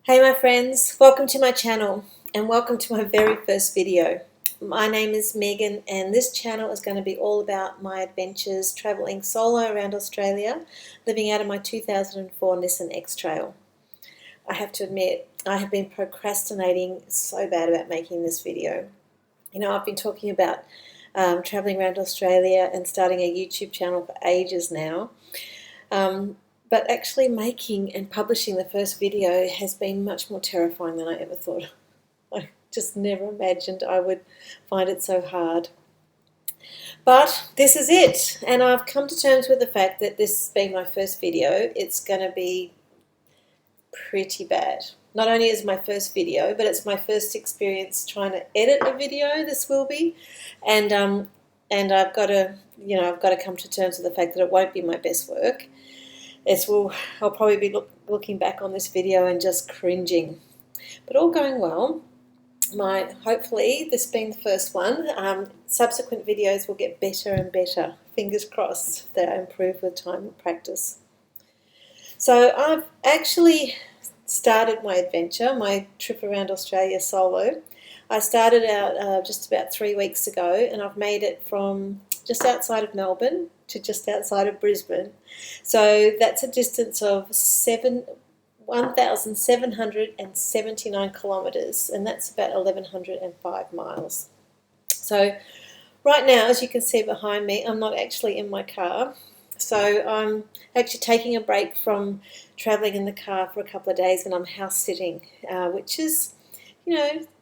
Hey my friends, welcome to my channel and welcome to my very first video. My name is Megan and this channel is going to be all about my adventures traveling solo around Australia, living out of my 2004 Nissan X-Trail. I have to admit, I have been procrastinating so bad about making this video. You know, I've been talking about traveling around Australia and starting a YouTube channel for ages now. But actually making and publishing the first video has been much more terrifying than I ever thought. I just never imagined I would find it so hard. But this is it, and I've come to terms with the fact that this being my first video, it's going to be pretty bad. Not only is my first video, but it's my first experience trying to edit a video. This will be, and I've got to, I've got to come to terms with the fact that it won't be my best work. I'll probably be looking back on this video and just cringing. But all going well, hopefully this being the first one, subsequent videos will get better and better. Fingers crossed they improve with time and practice. So I've actually started my adventure, my trip around Australia solo. I started out just about 3 weeks ago, and I've made it from just outside of Melbourne to just outside of Brisbane. So that's a distance of 1,779 kilometres, and that's about 1,105 miles. So right now, as you can see behind me, I'm not actually in my car. So I'm actually taking a break from travelling in the car for a couple of days, and I'm house sitting, which is,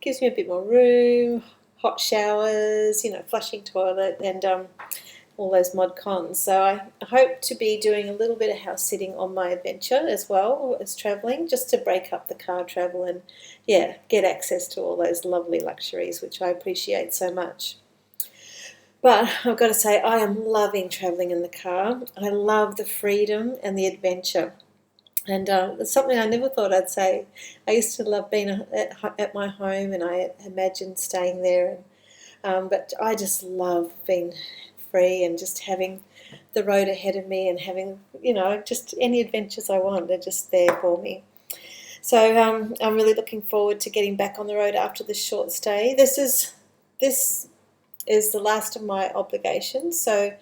gives me a bit more room, hot showers, flushing toilet, and all those mod cons. So I hope to be doing a little bit of house sitting on my adventure as well as travelling, just to break up the car travel and, get access to all those lovely luxuries, which I appreciate so much. But I've got to say, I am loving travelling in the car. I love the freedom and the adventure. And it's something I never thought I'd say. I used to love being at my home, and I imagined staying there. But I just love being free and just having the road ahead of me and having, just any adventures I want. They're just there for me. So I'm really looking forward to getting back on the road after this short stay. This is the last of my obligations, so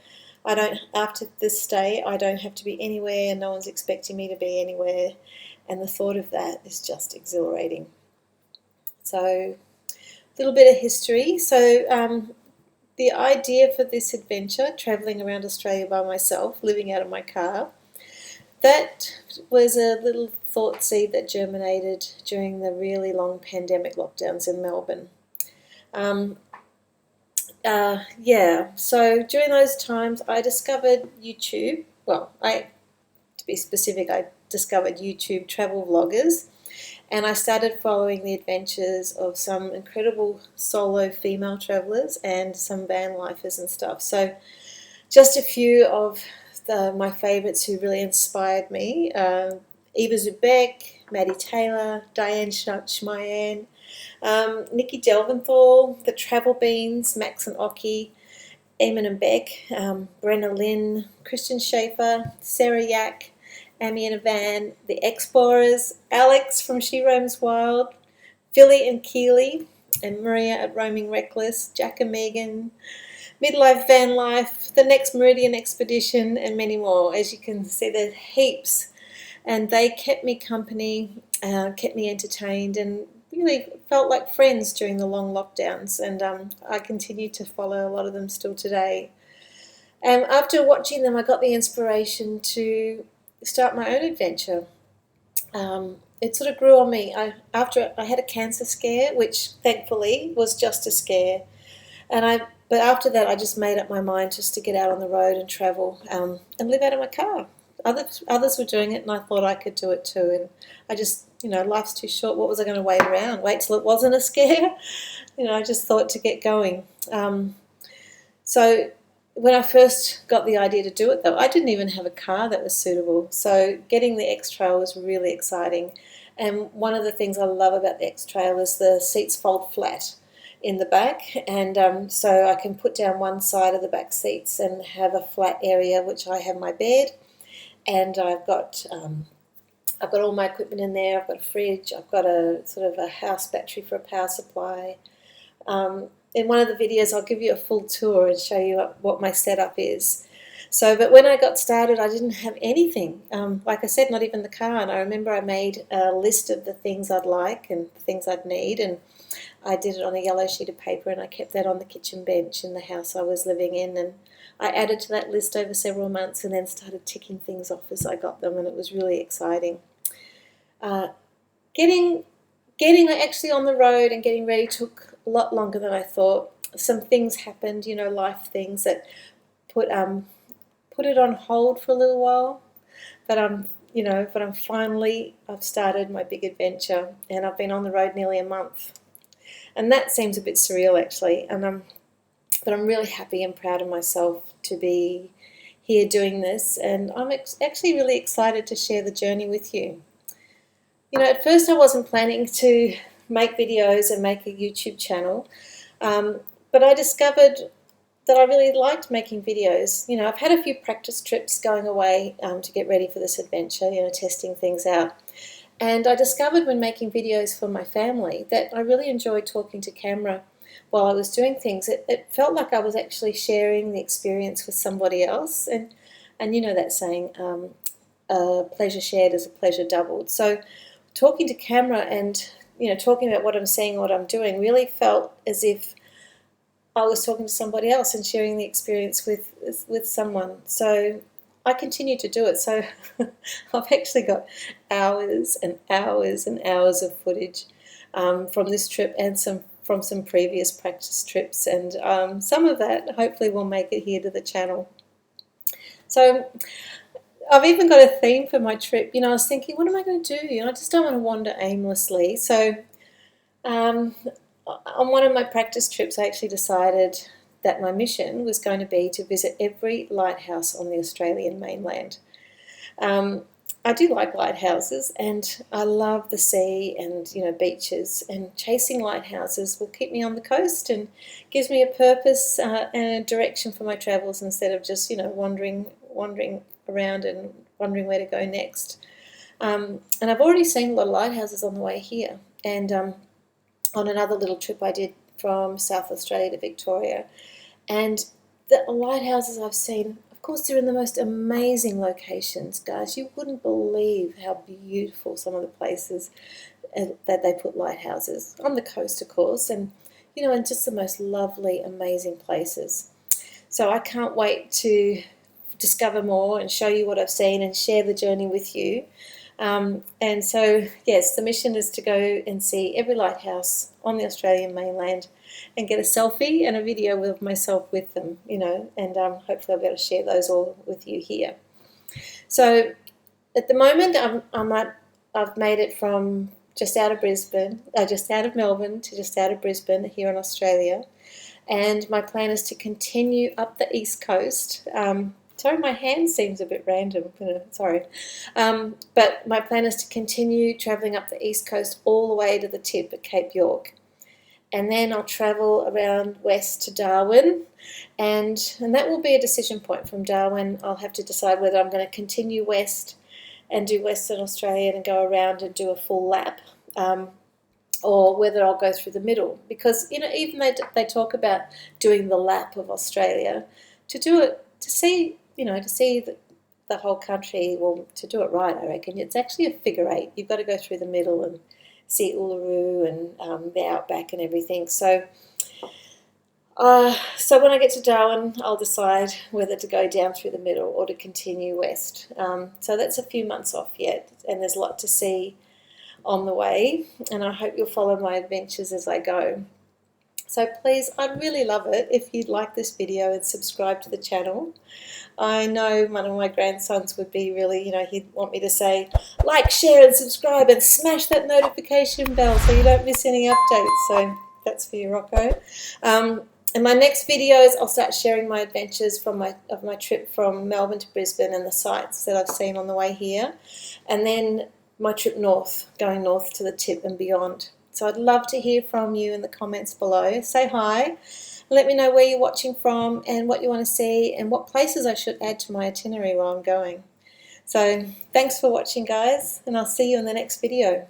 after this stay, I don't have to be anywhere, and no one's expecting me to be anywhere, and the thought of that is just exhilarating. So, a little bit of history. So, the idea for this adventure, travelling around Australia by myself, living out of my car, that was a little thought seed that germinated during the really long pandemic lockdowns in Melbourne. So during those times I discovered YouTube. To be specific, I discovered YouTube travel vloggers, and I started following the adventures of some incredible solo female travellers and some van lifers and stuff. So just a few of my favourites who really inspired me: Eva Zubek, Maddie Taylor, Diane Schmeyen, Nikki Delventhal, the Travel Beans, Max and Oki, Eamon and Beck, Brenna Lynn, Christian Schaefer, Sarah Yak, Amy in a Van, the Explorers, Alex from She Roams Wild, Philly and Keely, and Maria at Roaming Reckless, Jack and Megan, Midlife Van Life, the Next Meridian Expedition, and many more. As you can see, there's heaps, and they kept me company, kept me entertained, and really felt like friends during the long lockdowns, and I continue to follow a lot of them still today. After watching them, I got the inspiration to start my own adventure. It sort of grew on me. After I had a cancer scare, which thankfully was just a scare, but after that I just made up my mind just to get out on the road and travel, and live out of my car. Others were doing it, and I thought I could do it too. And I just, life's too short. What was I going to wait till it wasn't a scare? I just thought to get going. So when I first got the idea to do it, though, I didn't even have a car that was suitable. So getting the X-Trail was really exciting. And one of the things I love about the X-Trail is the seats fold flat in the back, and so I can put down one side of the back seats and have a flat area, which I have my bed, and I've got I've got all my equipment in there. I've got a fridge. I've got a sort of a house battery for a power supply. In one of the videos, I'll give you a full tour and show you what my setup is. So, but when I got started, I didn't have anything. Like I said, not even the car. And I remember I made a list of the things I'd like and the things I'd need, and I did it on a yellow sheet of paper, and I kept that on the kitchen bench in the house I was living in. And I added to that list over several months, and then started ticking things off as I got them, and it was really exciting. Getting actually on the road and getting ready took a lot longer than I thought. Some things happened, life things that put it on hold for a little while. But I've started my big adventure, and I've been on the road nearly a month, and that seems a bit surreal actually. But I'm really happy and proud of myself to be here doing this, and I'm actually really excited to share the journey with you. At first I wasn't planning to make videos and make a YouTube channel, but I discovered that I really liked making videos. I've had a few practice trips going away to get ready for this adventure, testing things out. And I discovered when making videos for my family that I really enjoyed talking to camera while I was doing things. It felt like I was actually sharing the experience with somebody else. And you know that saying, pleasure shared is a pleasure doubled. So talking to camera and talking about what I'm seeing, what I'm doing, really felt as if I was talking to somebody else and sharing the experience with someone. So I continue to do it. So I've actually got hours and hours and hours of footage from this trip and from some previous practice trips, and some of that hopefully will make it here to the channel. So I've even got a theme for my trip. I was thinking, what am I going to do? I just don't want to wander aimlessly. So on one of my practice trips, I actually decided that my mission was going to be to visit every lighthouse on the Australian mainland. I do like lighthouses, and I love the sea and beaches, and chasing lighthouses will keep me on the coast and gives me a purpose and a direction for my travels, instead of just wandering around and wondering where to go next. And I've already seen a lot of lighthouses on the way here, and on another little trip I did from South Australia to Victoria, and the lighthouses I've seen, of course, they're in the most amazing locations, guys. You wouldn't believe how beautiful some of the places that they put lighthouses on the coast, of course, and and just the most lovely, amazing places. So I can't wait to discover more and show you what I've seen and share the journey with you. And so, yes, the mission is to go and see every lighthouse on the Australian mainland and get a selfie and a video of myself with them, and hopefully I'll be able to share those all with you here. So at the moment, I've made it from just out of Melbourne to just out of Brisbane here in Australia, and my plan is to continue up the east coast. Sorry, my hand seems a bit random. Sorry. But my plan is to continue travelling up the east coast all the way to the tip at Cape York. And then I'll travel around west to Darwin. And that will be a decision point. From Darwin, I'll have to decide whether I'm going to continue west and do Western Australia and go around and do a full lap, or whether I'll go through the middle. Because, even they talk about doing the lap of Australia, to do it, to see the whole country, well, to do it right, I reckon, it's actually a figure eight. You've got to go through the middle and see Uluru and the outback and everything. So when I get to Darwin, I'll decide whether to go down through the middle or to continue west. So that's a few months off yet, and there's a lot to see on the way, and I hope you'll follow my adventures as I go. So please, I'd really love it if you'd like this video and subscribe to the channel. I know one of my grandsons would be really, he'd want me to say, like, share and subscribe and smash that notification bell so you don't miss any updates. So that's for you, Rocco. In my next videos, I'll start sharing my adventures of my trip from Melbourne to Brisbane and the sights that I've seen on the way here. And then my trip north, going north to the tip and beyond. So I'd love to hear from you in the comments below. Say hi. Let me know where you're watching from and what you want to see and what places I should add to my itinerary while I'm going. So thanks for watching, guys, and I'll see you in the next video.